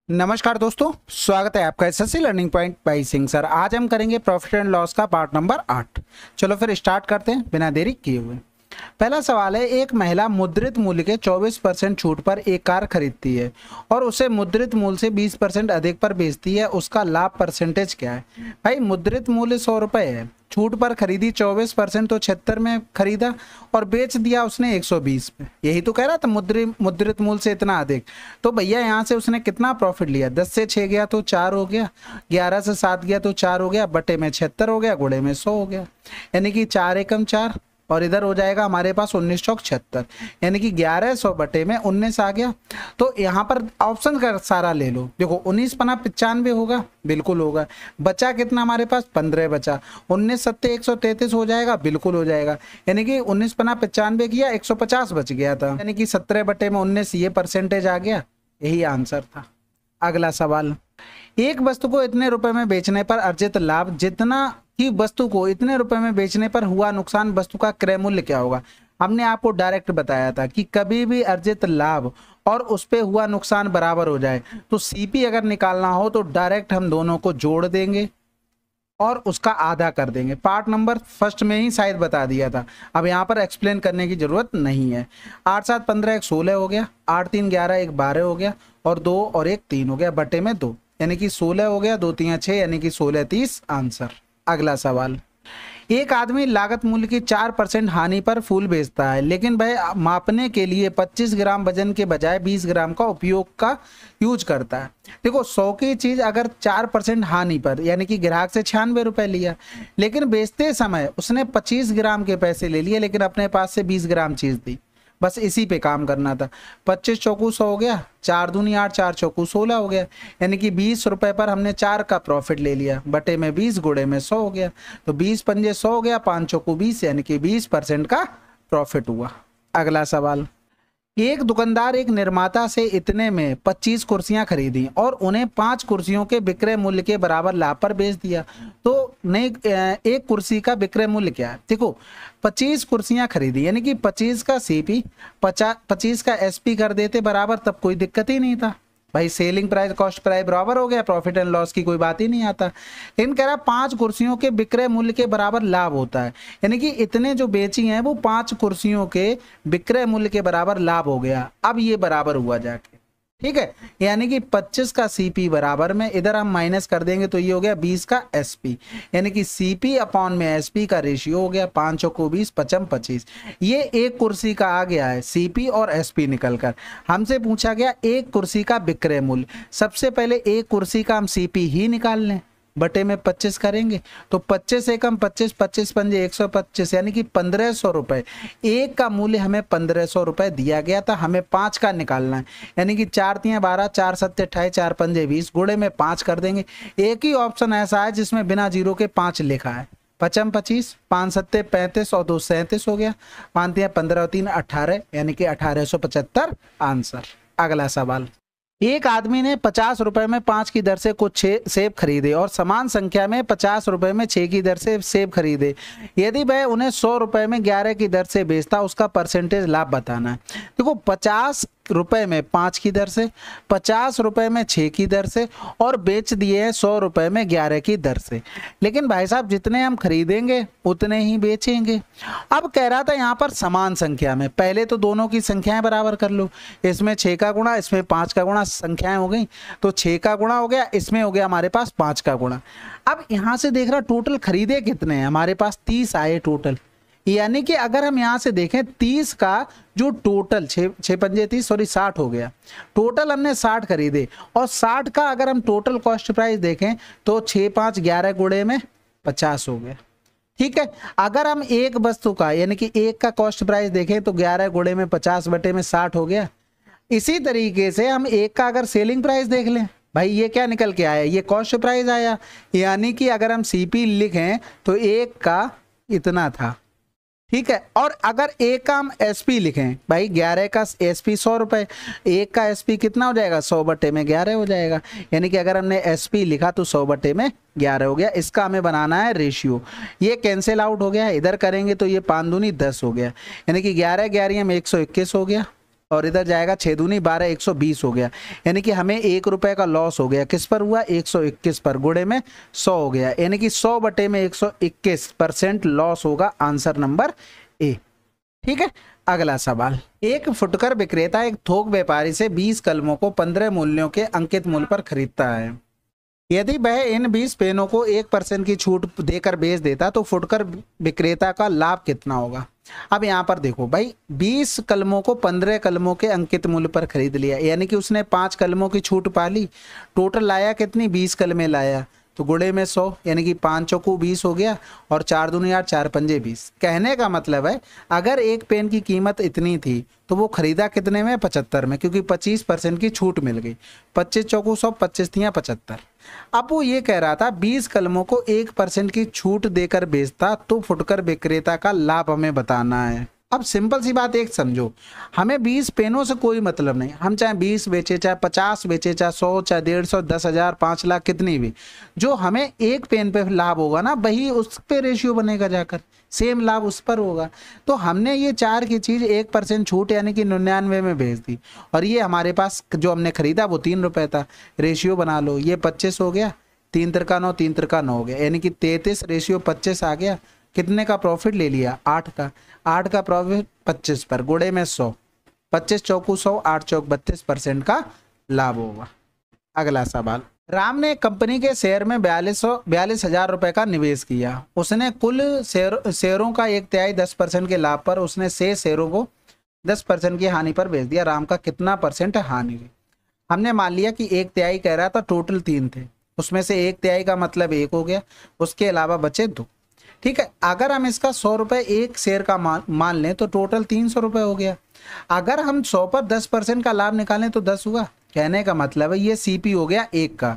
नमस्कार दोस्तों, स्वागत है आपका SSC learning point by Singh sir. आज हम करेंगे प्रॉफिट एंड लॉस का पार्ट नंबर 8। चलो फिर स्टार्ट करते हैं बिना देरी किए हुए। पहला सवाल है, एक महिला मुद्रित मूल्य के 24% छूट पर एक कार खरीदती है और उसे मुद्रित मूल्य से 20% अधिक पर बेचती है, उसका लाभ परसेंटेज क्या है? भाई मुद्रित मूल्य 100 रुपये है, छूट पर खरीदी 24% तो 76 में खरीदा और बेच दिया उसने 120 में। यही तो कह रहा था मुद्रित मूल्य से इतना अधिक। तो भैया यहाँ से उसने कितना प्रॉफिट लिया? 10 से 6 गया तो 4 हो गया, 11 से 7 गया तो 4 हो गया, बटे में 76 हो गया, गुणे में 100 हो गया, यानी कि 4 एकम 4 और इधर हो जाएगा हमारे पास 19 चौक 76, यानी कि 1100 बटे में 19 आ गया। तो यहाँ पर ऑप्शन का सारा ले लो। देखो 19 पना 95 होगा, बिल्कुल होगा। बचा कितना हमारे पास? 15 बचा। 19 सत्ते 133 हो जाएगा, बिल्कुल हो जाएगा। यानी कि 19 पना 95 किया, 150 बच गया था, यानी कि 17 बटे में 19 ये परसेंटेज आ गया। यही आंसर था। अगला सवाल, एक वस्तु को इतने रुपए में बेचने पर अर्जित लाभ जितना ही वस्तु को इतने रुपए में बेचने पर हुआ नुकसान, वस्तु का क्रय मूल्य क्या होगा? हमने आपको डायरेक्ट बताया था कि कभी भी अर्जित लाभ और उस पे हुआ नुकसान बराबर हो जाए तो सीपी अगर निकालना हो तो डायरेक्ट हम दोनों को जोड़ देंगे और उसका आधा कर देंगे। पार्ट नंबर फर्स्ट में ही शायद बता दिया था, अब यहाँ पर एक्सप्लेन करने की जरूरत नहीं है। 8 7 15 1 16 हो गया, 8 3 11 1 12 हो गया और 2 और 1 3 हो गया, बटे में 2 यानी कि 16 हो गया, 2 3 6 यानी कि 16 30 आंसर। अगला सवाल, एक आदमी लागत मूल्य की 4% हानि पर फूल बेचता है, लेकिन वह मापने के लिए 25 ग्राम वजन के बजाय 20 ग्राम का उपयोग का यूज करता है। देखो 100 की चीज अगर 4% हानि पर, यानी कि ग्राहक से 96 रुपए लिया, लेकिन बेचते समय उसने 25 ग्राम के पैसे ले लिए, लेकिन अपने पास से 20 ग्राम चीज दी। बस इसी पे काम करना था। 25 चौकू 100 हो गया, 4 दूनी 8, 4 चौकू 16 हो गया, यानी कि 20 रुपए पर हमने 4 का प्रॉफिट ले लिया, बटे में 20 गुणे में 100 हो गया, तो 20 पंजे 100 हो गया, 5 चौकू 20 यानी कि 20% का प्रॉफिट हुआ। अगला सवाल, एक दुकानदार एक निर्माता से इतने में 25 कुर्सियां खरीदी और उन्हें 5 कुर्सियों के विक्रय मूल्य के बराबर लाभ पर बेच दिया, तो नई एक कुर्सी का विक्रय मूल्य क्या है? देखो 25 कुर्सियां खरीदी, यानी कि 25 का सीपी 25 का एसपी कर देते बराबर, तब कोई दिक्कत ही नहीं था भाई। सेलिंग प्राइस कॉस्ट प्राइस बराबर हो गया, प्रॉफिट एंड लॉस की कोई बात ही नहीं आता। लेकिन कह रहा 5 कुर्सियों के विक्रय मूल्य के बराबर लाभ होता है, यानी कि इतने जो बेची हैं वो 5 कुर्सियों के विक्रय मूल्य के बराबर लाभ हो गया। अब ये बराबर हुआ जाके, ठीक है, यानी कि 25 का सीपी बराबर में इधर हम माइनस कर देंगे तो ये हो गया 20 का एसपी, यानी कि सीपी अपॉन में एसपी का रेशियो हो गया 5 को 20 पचम 25। ये एक कुर्सी का आ गया है सीपी और एसपी निकलकर। हमसे पूछा गया एक कुर्सी का विक्रय मूल्य। सबसे पहले एक कुर्सी का हम सीपी ही निकाल लें, बटे में 25 करेंगे तो 25 एकम 25, 25 पंजे 125, यानी कि 1500 रुपए। एक का मूल्य हमें 1500 रुपए दिया गया था, हमें 5 का निकालना है, यानी कि 4 3 12, 4 7 28, 4 पंजे 20, गुणे में 5 कर देंगे। एक ही ऑप्शन ऐसा है जिसमें बिना जीरो के 5 लिखा है, पचम 25, 5 सत्ते 35 और 2 37 हो गया, 5 3 15 और 3 18, यानी कि 1875 आंसर। अगला सवाल, एक आदमी ने 50 रुपए में 5 की दर से कुछ सेब खरीदे और समान संख्या में 50 रुपए में 6 की दर से सेब खरीदे। यदि वह उन्हें 100 रुपए में 11 की दर से बेचता, उसका परसेंटेज लाभ बताना है। देखो 50 रुपए में 5 की दर से, 50 रुपए में 6 की दर से और बेच दिए हैं 100 रुपए में 11 की दर से। लेकिन भाई साहब जितने हम खरीदेंगे उतने ही बेचेंगे। अब कह रहा था यहाँ पर समान संख्या में, पहले तो दोनों की संख्याएं बराबर कर लो, इसमें 6 का गुणा इसमें 5 का गुणा, संख्याएं हो गई तो 6 का गुणा हो गया, इसमें हो गया हमारे पास 5 का गुणा। अब यहां से देख रहा टोटल खरीदे कितने हैं, हमारे पास 30 आए टोटल, यानी कि अगर हम यहां से देखें 30 का जो टोटल 6 पंजे 30 सॉरी 60 हो गया, टोटल हमने 60 खरीदे और 60 का अगर हम टोटल कॉस्ट प्राइस देखें तो 6 5 11 गुणे में 50 हो गया। ठीक है, अगर हम एक वस्तु का यानी कि एक का कॉस्ट प्राइस देखें तो 11 गुणे में 50 बटे में 60 हो गया। इसी तरीके से हम एक का अगर सेलिंग प्राइस देख लें, भाई ये क्या निकल के आया, ये कॉस्ट प्राइस आया, यानी कि अगर हम सीपी लिखें तो एक का इतना था। ठीक है, और अगर एक का हम एसपी लिखें, भाई 11 का एसपी 100 रुपए, एक का एसपी कितना हो जाएगा 100 बटे में 11 हो जाएगा, यानी कि अगर हमने एसपी लिखा तो 100 बटे में 11 हो गया। इसका हमें बनाना है रेशियो, ये कैंसिल आउट हो गया, इधर करेंगे तो ये 5 दूनी 10 हो गया, यानी कि 11 11 में 121 हो गया और इधर जाएगा 6 दूनी 12, 120 हो गया, यानी कि हमें 1 रुपए का लॉस हो गया। किस पर हुआ? 121 पर, गुणे में 100 हो गया, यानी कि 100 बटे में 121% लॉस होगा। Answer number A. ठीक है, अगला सवाल। एक फुटकर विक्रेता एक थोक व्यापारी से 20 कलमों को 15 मूल्यों के अंकित मूल्य पर खरीदता है। यदि वह इन 20 पेनों को 1% की छूट देकर बेच देता तो फुटकर विक्रेता का लाभ कितना होगा? अब यहाँ पर देखो भाई, 20 कलमों को 15 कलमों के अंकित मूल्य पर खरीद लिया, यानी कि उसने 5 कलमों की छूट पा ली। टोटल लाया कितनी? 20 कलमें लाया, तो गुणे में 100, यानी कि 5 चौको 20 हो गया, और 4 दूनी 8, 4 पंजे 20। कहने का मतलब है अगर एक पेन की कीमत इतनी थी तो वो खरीदा कितने में? 75 में, क्योंकि 25% की छूट मिल गई। 25 चौको 100, 25 तियां 75। अब वो ये कह रहा था 20 कलमों को 1% की छूट देकर बेचता तो फुटकर विक्रेता का लाभ हमें बताना है। अब सिंपल सी बात एक समझो, हमें 20 पेनों से कोई मतलब नहीं, हम चाहे 20 बेचे, चाहे 50 बेचे, चाहे 100, चाहे 150, 10,000, 5 लाख, कितनी भी, जो हमें एक पेन पे लाभ होगा ना, वही उस पे रेशियो बनेगा, जाकर सेम लाभ उस पर होगा। तो हमने ये 4 की चीज 1% छूट यानी कि 99 में बेच दी, और ये हमारे पास जो हमने खरीदा वो 3 रुपए था। रेशियो बना लो, ये 25 हो गया, 3 त्रिका 9, 3 त्रिका 9 हो गया, यानी कि 33 रेशियो 25 आ गया। कितने का प्रॉफिट ले लिया? 8 का। 8 का प्रॉफिट 25 पर, गुणे में 100, 25 चौकू 100, 8 चौक 32% का लाभ होगा। अगला सवाल। राम ने कंपनी के शेयर में 42,000 रुपए का निवेश किया। उसने कुल शेयरों का 1/3 10% के लाभ पर उसने शेष शेयरों को 10% की हानि पर बेच दिया। राम का कितना % हानि हुई? हमने मान लिया कि 1/3 कह रहा था, टोटल 3 थे, उसमें से 1/3 का मतलब 1 हो गया, उसके अलावा बचे 2। ठीक है, अगर हम इसका 100 रुपए एक शेयर का मान लें तो टोटल 300 रुपए हो गया। अगर हम 100 पर 10% का लाभ निकालें तो 10 हुआ। कहने का मतलब है ये सीपी हो गया 1 का।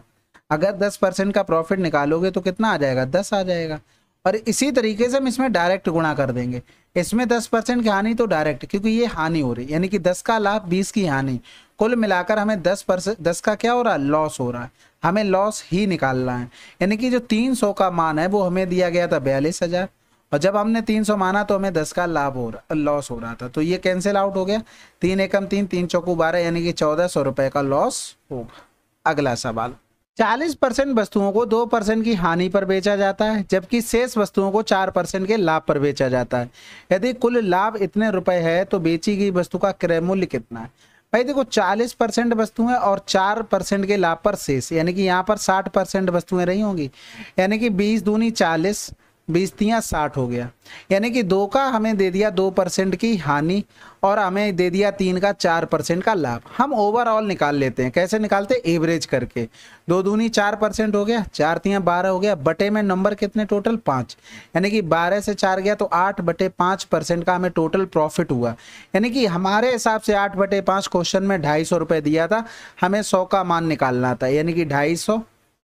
अगर 10% का प्रॉफिट निकालोगे तो कितना आ जाएगा? 10 आ जाएगा। और इसी तरीके से हम इसमें डायरेक्ट गुणा कर देंगे। इसमें 10% की हानि तो डायरेक्ट, क्योंकि ये हानि हो रही, यानी कि 10 का लाभ 20 की हानि, कुल मिलाकर हमें 10% का क्या हो रहा है? लॉस हो रहा है। हमें लॉस ही निकालना है, यानी कि जो 300 का मान है वो हमें दिया गया था 42,000, और जब हमने 300 माना तो हमें 10 का लाभ हो रहा, लॉस हो रहा था, तो ये कैंसिल आउट हो गया। 3 एकम 3, 3 चौकू 12, यानी कि 1400 रुपए का लॉस होगा। अगला सवाल। 40% वस्तुओं को 2% की हानि पर बेचा जाता है, जबकि शेष वस्तुओं को 4% के लाभ पर बेचा जाता है। यदि कुल लाभ इतने रुपए है तो बेची गई वस्तु का क्रय मूल्य कितना है? भाई देखो, 40% वस्तुएं और 4% के लाभ पर शेष, यानी कि यहाँ पर 60% वस्तुएं रही होंगी, यानी कि 20 दूनी 40, 20 तियां 60 हो गया, यानी कि 2 का हमें दे दिया 2% की हानि, और हमें दे दिया 3 का 4% का लाभ। हम ओवरऑल निकाल लेते हैं। कैसे निकालते हैं? एवरेज करके। 2 दूनी 4% हो गया, 4 तियां 12 हो गया, बटे में नंबर कितने? टोटल 5, यानी कि 12 से 4 गया तो 8 बटे 5% का हमें टोटल प्रॉफिट हुआ। यानी कि हमारे हिसाब से 8 बटे 5 क्वेश्चन में 250 रुपए दिया था, हमें 100 का मान निकालना था, यानी कि 250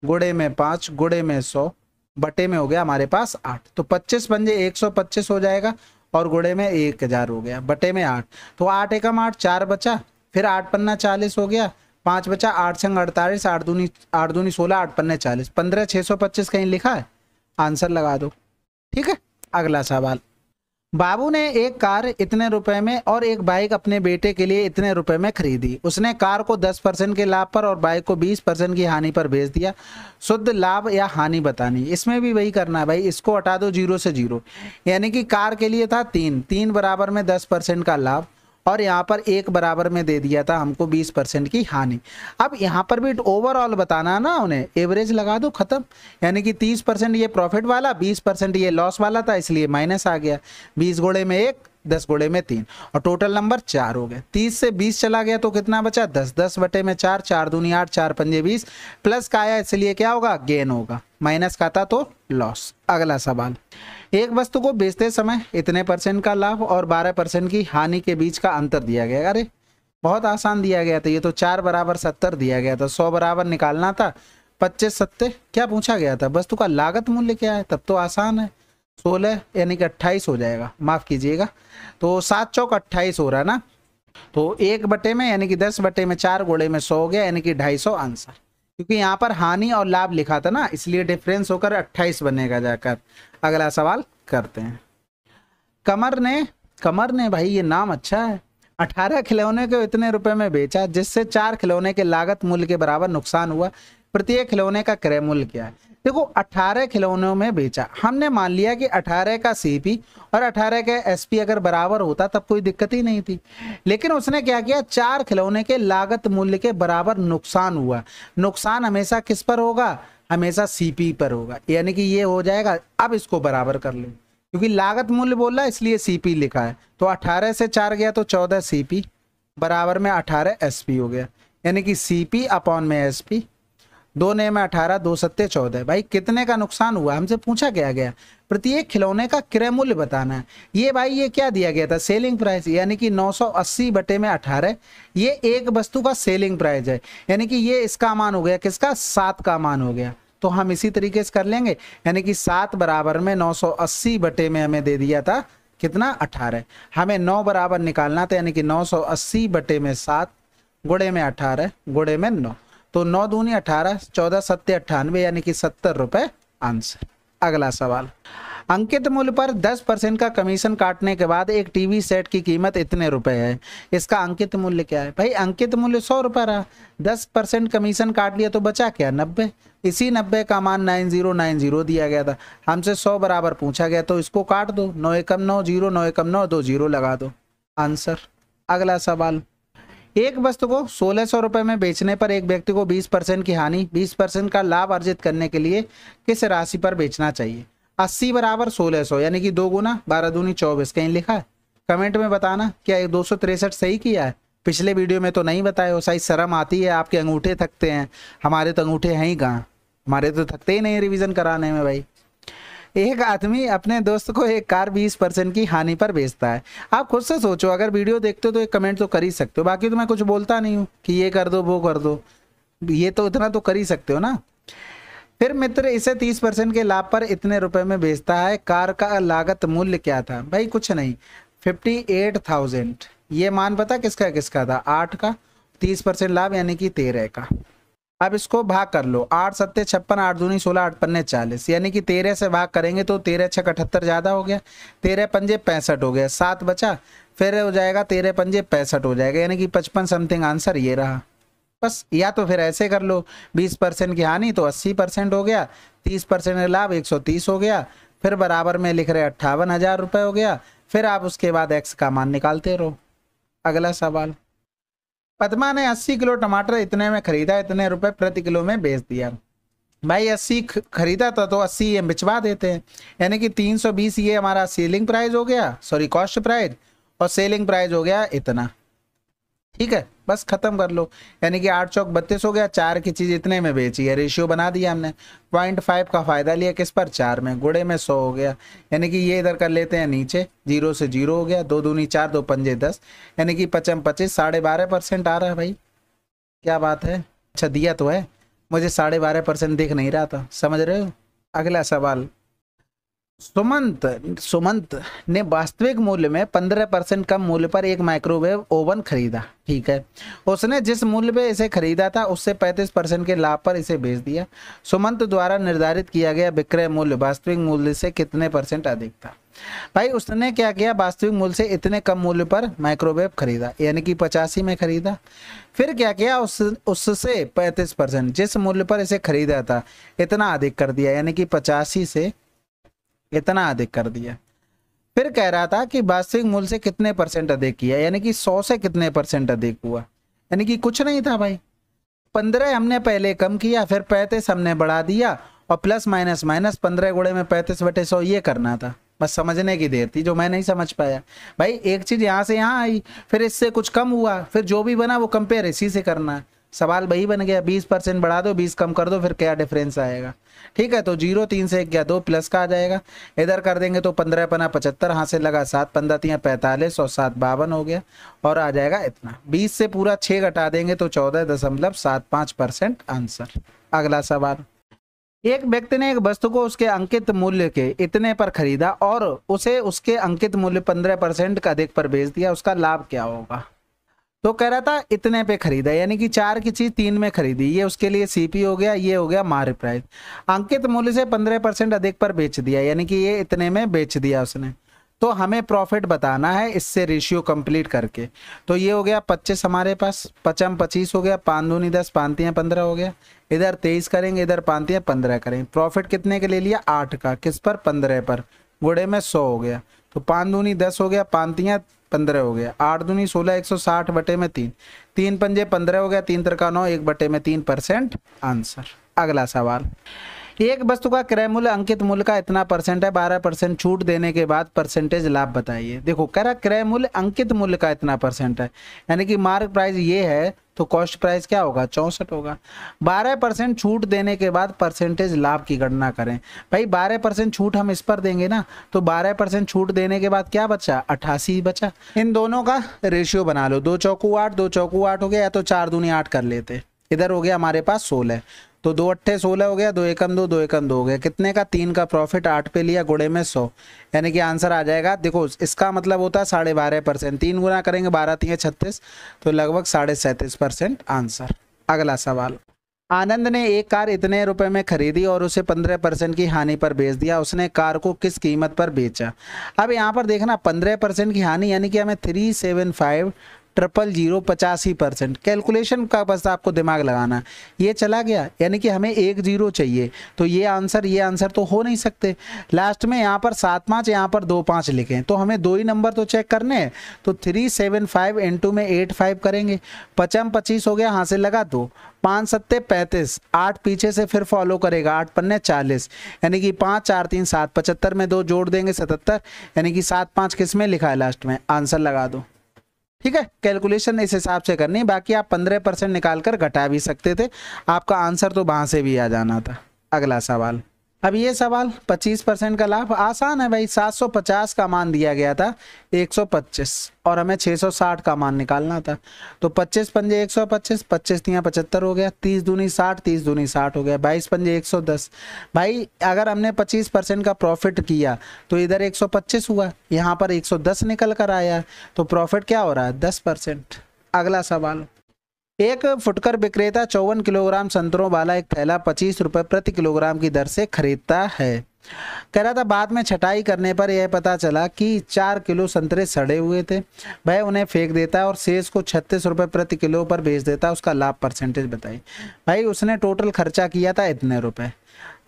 गुणे में 5 गुणे में 100 बटे में हो गया हमारे पास 8, तो 25 पंजे 125 हो जाएगा, और गुणे में 1000 हो गया, बटे में 8, तो 8 एकम 8, 4 बचा, फिर 8 पन्ना 40 हो गया, 5 बचा, 8 संग 48, 8 दूनी 16, 8 पन्ने 40, 15 625 कहीं लिखा है? आंसर लगा दो। ठीक है, अगला सवाल। बाबू ने एक कार इतने रुपए में और एक बाइक अपने बेटे के लिए इतने रुपए में खरीदी। उसने कार को 10% के लाभ पर और बाइक को 20% की हानि पर बेच दिया। शुद्ध लाभ या हानि बतानी। इसमें भी वही करना है भाई, इसको हटा दो 0 से 0, यानी कि कार के लिए था 3 बराबर में 10% का लाभ, और यहाँ पर 1 बराबर में दे दिया था हमको 20% की हानि। अब यहाँ पर भी ओवरऑल बताना ना उन्हें, एवरेज लगा दो, खत्म। यानी कि 30% ये प्रॉफिट वाला, 20% ये लॉस वाला था, इसलिए माइनस आ गया। 20 गुणे में 1, 10 गुणे में 3, और टोटल नंबर 4 हो गए। 30 से 20 चला गया तो कितना बचा? 10, 10 बटे में 4, 4 दूनी 8, 4 पंजे 20, प्लस का आया इसलिए क्या होगा? गेन होगा, माइनस का था तो लॉस। अगला सवाल। एक वस्तु को बेचते समय इतने % का लाभ और 12% की हानि के बीच का अंतर दिया गया। अरे बहुत आसान दिया गया था, ये तो 4 बराबर 70 दिया गया था, 100 बराबर निकालना था, 25 सत्ते क्या पूछा गया था? वस्तु का लागत मूल्य क्या है? तब तो आसान है, 16 यानी कि 28 हो जाएगा, माफ कीजिएगा, तो 7 चौक 28 हो रहा है ना, तो 1 बटे में यानी कि 10 बटे में 4 गुणे में 100 हो गया, यानी कि 250 आंसर। क्योंकि यहाँ पर हानि और लाभ लिखा था ना, इसलिए डिफरेंस होकर 28 बनेगा जाकर। अगला सवाल करते हैं। कमर ने भाई ये नाम अच्छा है, 18 खिलौने को इतने रुपए में बेचा जिससे 4 खिलौने के लागत मूल्य के बराबर नुकसान हुआ, प्रत्येक खिलौने का क्रय मूल्य क्या है। देखो 18 खिलौनों में बेचा, हमने मान लिया कि 18 का सीपी और 18 का एसपी अगर बराबर होता तब कोई दिक्कत ही नहीं थी, लेकिन उसने क्या किया, 4 खिलौने के लागत मूल्य के बराबर नुकसान हुआ। नुकसान हमेशा किस पर होगा, हमेशा सीपी पर होगा, यानी कि ये हो जाएगा। अब इसको बराबर कर लो, क्योंकि लागत मूल्य बोल रहा है इसलिए सीपी लिखा है, तो 18 से 4 गया तो 14 सीपी बराबर में 18 एसपी हो गया, यानी कि सीपी अपॉन में एसपी, 2 ने में 18, 2 सत्ते 14। भाई कितने का नुकसान हुआ, हमसे पूछा क्या गया, प्रत्येक खिलौने का क्रय मूल्य बताना है। ये भाई ये क्या दिया गया था, सेलिंग प्राइस, यानी कि 980 बटे में 18, ये एक वस्तु का सेलिंग प्राइस है, यानी कि ये इसका मान हो गया, किसका, 7 का मान हो गया। तो हम इसी तरीके से कर लेंगे, यानी कि 7 बराबर में 980 बटे में हमें दे दिया था कितना, 18। हमें 9 बराबर निकालना था, यानी कि 980 बटे में 7 गुणे में 18 गुणे में 9, तो 9 दूनी 18, 14 सत्ते 98, यानी कि 70 रुपए आंसर। अगला सवाल, अंकित मूल्य पर 10% का कमीशन काटने के बाद एक टीवी सेट की कीमत इतने रुपए है, इसका अंकित मूल्य क्या है। भाई अंकित मूल्य 100 रुपये रहा, 10% कमीशन काट लिया तो बचा क्या, 90। इसी 90 का मान 9090 दिया गया था, हमसे 100 बराबर पूछा गया, तो इसको काट दो, 9 एकम 9 0, 9 एकम 9 2 0 लगा दो, आंसर। अगला सवाल, एक वस्तु को 1600 रुपए में बेचने पर एक व्यक्ति को 20% की हानि, 20% का लाभ अर्जित करने के लिए किस राशि पर बेचना चाहिए। 80 बराबर 1600, यानी कि 2 गुना 12 दूनी 24, कहीं लिखा है, कमेंट में बताना क्या 263 सही किया है। पिछले वीडियो में तो नहीं बताए हो, सही शर्म आती है, आपके अंगूठे थकते हैं, हमारे तो अंगूठे हैं ही कहाँ, हमारे तो थकते ही नहीं रिवीजन कराने में। भाई एक आदमी अपने दोस्त को एक कार 20% की हानि पर बेचता है। आप खुद से सोचो, अगर वीडियो देखते हो तो एक कमेंट तो कर ही सकते हो, बाकी तो मैं कुछ बोलता नहीं हूँ कि ये कर दो वो कर दो, ये तो इतना तो कर ही सकते हो ना। फिर मित्र इसे 30% के लाभ पर इतने रुपए में बेचता है, कार का लागत मूल्य क्या था। भाई कुछ नहीं, 58,000। ये मान पता किसका किसका था, 8 का, 30% लाभ यानी कि 13 का। अब इसको भाग कर लो, 8 सत्ते 56, 8 दूनी 16, 8 पन्ने 40, यानी कि 13 से भाग करेंगे तो 13 छक 78 ज़्यादा हो गया, 13 पंजे 65 हो गया, 7 बचा, फिर हो जाएगा 13 पंजे 65 हो जाएगा, यानी कि 55 समथिंग आंसर ये रहा। बस, या तो फिर ऐसे कर लो, 20% की हानि तो 80% हो गया, 30% लाभ 130 हो गया, फिर बराबर में लिख रहे 58,000 रुपये हो गया, फिर आप उसके बाद एक्स का मान निकालते रहो। अगला सवाल, पद्मा ने 80 किलो टमाटर इतने में खरीदा, इतने रुपए प्रति किलो में बेच दिया। भाई 80 खरीदा था तो 80 ये बिचवा देते हैं, यानी कि 320 ये हमारा सेलिंग प्राइस हो गया, सॉरी कॉस्ट प्राइस, और सेलिंग प्राइस हो गया इतना। ठीक है, बस खत्म कर लो, यानी कि 8 चौक 32 हो गया, 4 की चीज इतने में बेची है, रेशियो बना दिया हमने, 0.5 का फायदा लिया किस पर, 4 में, गुणे में 100 हो गया, यानी कि ये इधर कर लेते हैं नीचे, 0 से 0 हो गया, 2 दूनी 4, 2 पंजे 10, यानी कि 55 25, 12.5% आ रहा है। भाई क्या बात है, अच्छा दिया तो है, मुझे 12.5% दिख नहीं रहा था, समझ रहे हो। अगला सवाल, सुमंत ने वास्तविक मूल्य में 15% कम मूल्य पर एक माइक्रोवेव ओवन खरीदा। ठीक है, उसने जिस मूल्य पे इसे खरीदा था उससे 35% के लाभ पर इसे बेच दिया। सुमंत द्वारा निर्धारित किया गया विक्रय मूल्य वास्तविक मूल्य से कितने % अधिक था। भाई उसने क्या किया, वास्तविक मूल्य से इतने कम मूल्य पर माइक्रोवेव खरीदा, यानी कि 85 में खरीदा। फिर क्या किया, उससे 35% जिस मूल्य पर इसे खरीदा था इतना अधिक कर दिया, यानी कि 85 से इतना अधिक कर दिया। फिर कह रहा था कि वास्तविक मूल्य से कितने % अधिक किया, यानी कि 100 से कितने % अधिक हुआ, यानी कि कुछ नहीं था भाई। 15 हमने पहले कम किया, फिर 35 हमने बढ़ा दिया, और प्लस माइनस माइनस 15 गुणे में 35/100 ये करना था। बस समझने की देर थी, जो मैं नहीं समझ पाया। भाई एक चीज यहाँ से यहाँ आई, फिर इससे कुछ कम हुआ, फिर जो भी बना वो कंपेयर इसी से करना है। सवाल वही बन गया, 20% बढ़ा दो 20 कम कर दो, फिर क्या डिफरेंस आएगा। ठीक है, तो 0 3 से 1 गया 2 प्लस का आ जाएगा, इधर कर देंगे तो 15 पना 75, हाथ से लगा 7 15 3 45 और 7 52 हो गया, और आ जाएगा इतना। 20 से पूरा 6 घटा देंगे तो 14.75% आंसर। अगला सवाल, एक व्यक्ति ने एक वस्तु को उसके अंकित मूल्य के इतने पर खरीदा और उसे उसके अंकित मूल्य 15% का अधिक पर बेच दिया, उसका लाभ क्या होगा। तो कह रहा था इतने पे खरीदा, यानी कि 4 की चीज 3 में खरीदी, ये उसके लिए सीपी हो गया, ये हो गया मार्केट प्राइस। अंकित मूल्य से 15% अधिक पर बेच दिया, यानी कि ये इतने में बेच दिया उसने, तो हमें प्रॉफिट बताना है इससे रेशियो कंप्लीट करके। तो ये हो गया 25 हमारे पास, 55 25 हो गया, 5 दूनी 10, 5 तियां 15 हो गया, इधर 23 करेंगे, इधर 5 तियां 15 करेंगे। प्रॉफिट कितने के ले लिया? 8 का, किस पर? 15 पर, गुड़े में 100 हो गया। तो 5 दूनी 10 हो गया, 5 तियां 15 हो गया, 8 दूनी 16, 160 बटे में 3, 3 पंजे 15 हो गया, 3 तिरका 9, 1 बटे में 3% आंसर। अगला सवाल, एक वस्तु का क्रय मूल्य अंकित मूल्य का इतना परसेंट है, 12% छूट देने के बाद परसेंटेज लाभ बताइए। देखो कह रहा क्रय मूल्य अंकित मूल्य का इतना परसेंट है, यानी कि मार्क प्राइस ये है तो कॉस्ट प्राइस क्या होगा? 64 होगा। 12% छूट देने के बाद परसेंटेज लाभ की गणना करें। भाई 12% छूट हम इस पर देंगे ना, तो 12% छूट देने के बाद क्या बचा? 88 बचा। इन दोनों का रेशियो बना लो, 2 चौकू 8, 2 चौकू 8 हो गया, या तो 4 दूनी 8 कर लेते। इधर हो गया हमारे पास 16, तो 2 अट्ठे 16 हो गया, 2 एकम 2, 2 एकम 2 हो गया, कितने का? 3 का प्रॉफिट 8 पे लिया, गुड़े में 100, यानी कि आंसर आ जाएगा। देखो इसका मतलब होता है 12.5%, 3 गुना करेंगे 12 तिया 36, तो लगभग 37.5% आंसर। अगला सवाल, आनंद ने एक कार इतने रुपए में खरीदी और उसे 15% की हानि पर बेच दिया, उसने कार को किस कीमत पर बेचा? अब यहाँ पर देखना 15% की हानि, यानी कि हमें 375 000 85%, कैलकुलेशन का बस आपको दिमाग लगाना। ये चला गया, यानी कि हमें 1 0 चाहिए, तो ये आंसर तो हो नहीं सकते। लास्ट में यहाँ पर 7 5, यहाँ पर 2 5 लिखें, तो हमें 2 ही नंबर तो चेक करने हैं। तो 375 इंटू में 85 करेंगे, 55 25 हो गया, यहाँ से लगा 2, 5 7 35, 8 पीछे से फिर फॉलो करेगा, 8 पन्ने 40, यानी कि 5 4 3 7, 75 में 2 जोड़ देंगे 77, यानी कि 7 5 किस में लिखा है लास्ट में? आंसर लगा दो। ठीक है, कैलकुलेशन इस हिसाब से करनी, बाकी आप 15% निकाल कर घटा भी सकते थे, आपका आंसर तो वहां से भी आ जाना था। अगला सवाल, अब ये सवाल 25% का लाभ आसान है भाई। 750 का मान दिया गया था, 125, और हमें 660 का मान निकालना था। तो 25 पंजे 125, 25 तियां 75 हो गया, 30 दूनी 60, 30 दूनी 60 हो गया, 22 पंजे 110। भाई अगर हमने 25% का प्रॉफिट किया तो इधर 125 हुआ, यहाँ पर 110 निकल कर आया, तो प्रॉफिट क्या हो रहा है? 10%। अगला सवाल, एक फुटकर विक्रेता 54 किलोग्राम संतरों वाला एक थैला 25 रुपये प्रति किलोग्राम की दर से खरीदता है। कह रहा था बाद में छटाई करने पर यह पता चला कि 4 किलो संतरे सड़े हुए थे, वह उन्हें फेंक देता है और शेष को 36 रुपये प्रति किलो पर बेच देता है, उसका लाभ परसेंटेज बताइए। भाई उसने टोटल खर्चा किया था इतने रुपए,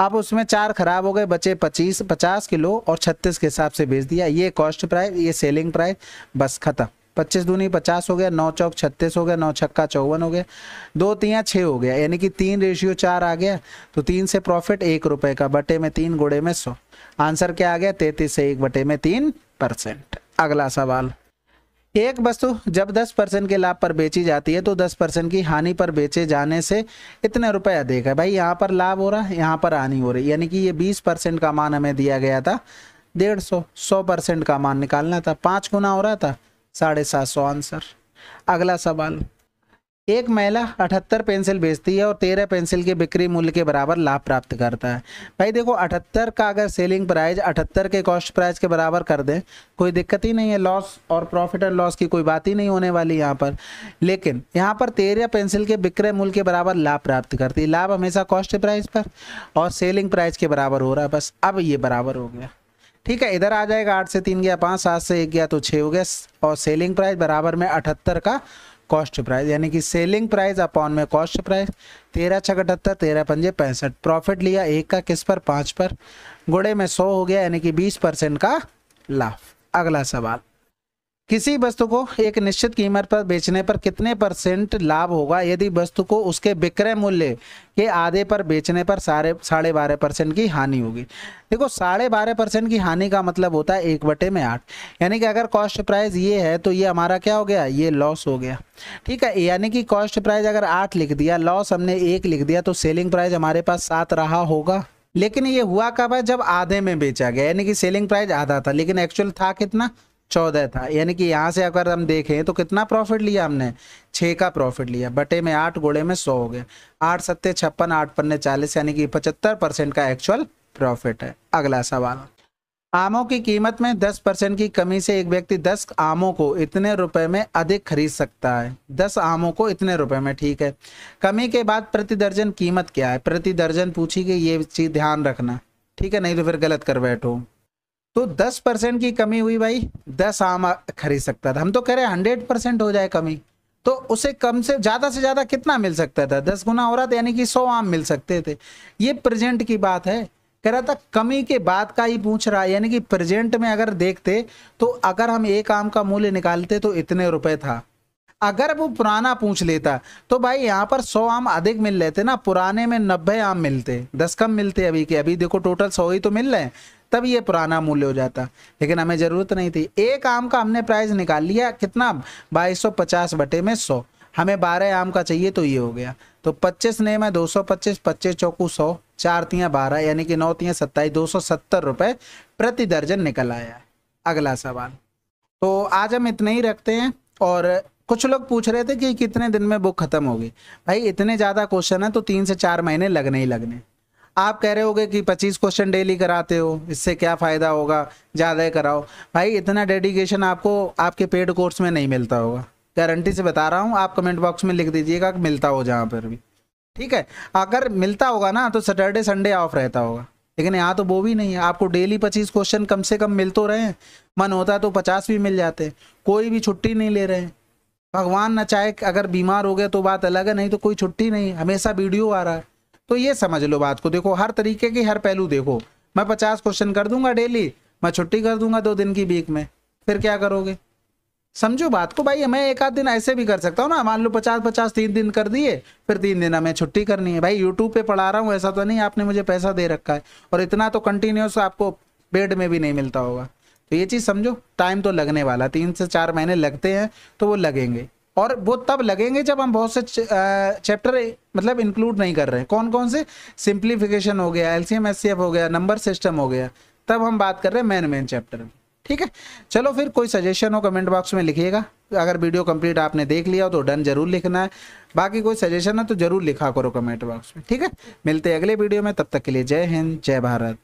अब उसमें 4 खराब हो गए, बचे 50 किलो और 36 के हिसाब से बेच दिया। ये कॉस्ट प्राइस, ये सेलिंग प्राइस, बस खत्म। 25 दूनी 50 हो गया, 9 चौक 36 हो गया, 9 छक्का 54 हो गया, 2 तियां 6 हो गया, यानी कि 3 रेशियो 4 आ गया। तो 3 से प्रॉफिट 1 रुपए का, बटे में 3, गुड़े में 100, आंसर क्या आ गया? 33 से 1 बटे में 3%। अगला सवाल, एक वस्तु जब 10% के लाभ पर बेची जाती है तो 10% की हानि पर बेचे जाने से इतने रुपए अधिक है। भाई यहाँ पर लाभ हो रहा है, यहाँ पर हानि हो रही, यानी कि ये 20% का मान हमें दिया गया था 150, 100% का मान निकालना था, 5 गुना हो रहा था, 750 आंसर। अगला सवाल, एक महिला 78 पेंसिल बेचती है और 13 पेंसिल के बिक्री मूल्य के बराबर लाभ प्राप्त करता है। भाई देखो 78 का अगर सेलिंग प्राइस 78 के कॉस्ट प्राइस के बराबर कर दें, कोई दिक्कत ही नहीं है, लॉस और प्रॉफिट एंड लॉस की कोई बात ही नहीं होने वाली यहाँ पर। लेकिन यहाँ पर 13 पेंसिल के बिक्री मूल्य के बराबर लाभ प्राप्त करती है, लाभ हमेशा कॉस्ट प्राइस पर और सेलिंग प्राइस के बराबर हो रहा है, बस अब ये बराबर हो गया। ठीक है, इधर आ जाएगा 8 से 3 गया 5, 7 से 1 गया तो 6 हो गया, और सेलिंग प्राइस बराबर में 78 का कॉस्ट प्राइस, यानी कि सेलिंग प्राइस अपॉन में कॉस्ट प्राइस, 13 छक 78, 13 पंजे 65, प्रॉफिट लिया 1 का, किस पर? 5 पर, गुड़े में 100 हो गया, यानी कि 20% का लाभ। अगला सवाल, किसी वस्तु को एक निश्चित कीमत पर बेचने पर कितने % लाभ होगा यदि वस्तु को उसके विक्रय मूल्य के आधे पर बेचने पर 12.5% की हानि होगी। देखो 12.5% की हानि का मतलब होता है 1/8, यानी कि अगर कॉस्ट प्राइस ये है तो ये हमारा क्या हो गया? ये लॉस हो गया। ठीक है, यानी कि कॉस्ट प्राइस अगर 8 लिख दिया, लॉस हमने 1 लिख दिया, तो सेलिंग प्राइस हमारे पास 7 रहा होगा। लेकिन ये हुआ कब है? जब आधे में बेचा गया, यानी कि सेलिंग प्राइस आधा था लेकिन एक्चुअल था कितना? 14 था, यानी कि यहाँ से अगर हम देखें तो कितना प्रॉफिट लिया हमने? 6 का प्रॉफिट लिया, बटे में 8, गुड़े में 100 हो गया, 8 सत्ते 56, 8 पन्ने 40, यानी कि 75% का एक्चुअल प्रॉफिट है। अगला सवाल, आमों की कीमत में 10% की कमी से एक व्यक्ति 10 आमों को इतने रुपए में अधिक खरीद सकता है। 10 आमों को इतने रुपए में, ठीक है। कमी के बाद प्रति दर्जन कीमत क्या है? प्रति दर्जन पूछी गई, ये चीज ध्यान रखना, ठीक है, नहीं तो फिर गलत कर बैठो। तो 10% की कमी हुई भाई, 10 आम खरीद सकता था। हम तो कह रहे 100% हो जाए कमी, तो उसे कम से ज़्यादा कितना मिल सकता था, 10 गुना हो रहा था, यानी कि 100 आम मिल सकते थे। ये प्रेजेंट की बात है, कह रहा था कमी के बाद का ही पूछ रहा है, यानी कि प्रेजेंट में अगर देखते तो अगर हम एक आम का मूल्य निकालते तो इतने रुपए था। अगर वो पुराना पूछ लेता तो भाई यहाँ पर 100 आम अधिक मिल लेते ना, पुराने में 90 आम मिलते, 10 कम मिलते अभी के। अभी देखो टोटल 100 ही तो मिल रहे हैं, तब ये पुराना मूल्य हो जाता। लेकिन हमें जरूरत नहीं थी। एक आम का हमने प्राइस निकाल लिया कितना, 2250 बटे में 100। हमें 12 आम का चाहिए तो ये हो गया। तो 25 ने में 225, 25 चौकू 100, 4 तियाँ 12, यानी कि 9 तियाँ 27, 270 रुपये प्रति दर्जन निकल आया है। अगला सवाल, तो आज हम इतने ही रखते हैं। और कुछ लोग पूछ रहे थे कि कितने दिन में बुक खत्म होगी। भाई इतने ज़्यादा क्वेश्चन है तो 3 से 4 महीने लगने ही लगने। आप कह रहे होगे कि 25 क्वेश्चन डेली कराते हो, इससे क्या फ़ायदा होगा, ज़्यादा कराओ। भाई इतना डेडिकेशन आपको आपके पेड कोर्स में नहीं मिलता होगा, गारंटी से बता रहा हूँ। आप कमेंट बॉक्स में लिख दीजिएगा कि मिलता हो जहाँ पर भी, ठीक है। अगर मिलता होगा ना तो सैटरडे संडे ऑफ रहता होगा, लेकिन यहाँ तो वो भी नहीं है। आपको डेली 25 क्वेश्चन कम से कम मिल तो रहे हैं, मन होता है तो 50 भी मिल जाते हैं। कोई भी छुट्टी नहीं ले रहे हैं, भगवान न चाहे अगर बीमार हो गए तो बात अलग है, नहीं तो कोई छुट्टी नहीं, हमेशा वीडियो आ रहा है। तो ये समझ लो बात को, देखो हर तरीके की हर पहलू देखो। मैं 50 क्वेश्चन कर दूंगा डेली, मैं छुट्टी कर दूंगा 2 दिन की वीक में, फिर क्या करोगे? समझो बात को भाई। मैं एक आध दिन ऐसे भी कर सकता हूँ ना, मान लो 50-50 3 दिन कर दिए, फिर 3 दिन हमें छुट्टी करनी है। भाई यूट्यूब पे पढ़ा रहा हूँ, ऐसा तो नहीं आपने मुझे पैसा दे रखा है, और इतना तो कंटिन्यूस आपको पेड में भी नहीं मिलता होगा। तो ये चीज़ समझो, टाइम तो लगने वाला, 3 से 4 महीने लगते हैं तो वो लगेंगे। और वो तब लगेंगे जब हम बहुत से चैप्टर मतलब इंक्लूड नहीं कर रहे हैं। कौन कौन से? सिंप्लीफिकेशन हो गया, एलसीएम एचसीएफ हो गया, नंबर सिस्टम हो गया, तब हम बात कर रहे हैं मेन चैप्टर। ठीक है, चलो फिर कोई सजेशन हो कमेंट बॉक्स में लिखिएगा। अगर वीडियो कंप्लीट आपने देख लिया हो तो डन जरूर लिखना है, बाकी कोई सजेशन है तो जरूर लिखा करो कमेंट बॉक्स में। ठीक है, मिलते हैं अगले वीडियो में, तब तक के लिए जय हिंद जय भारत।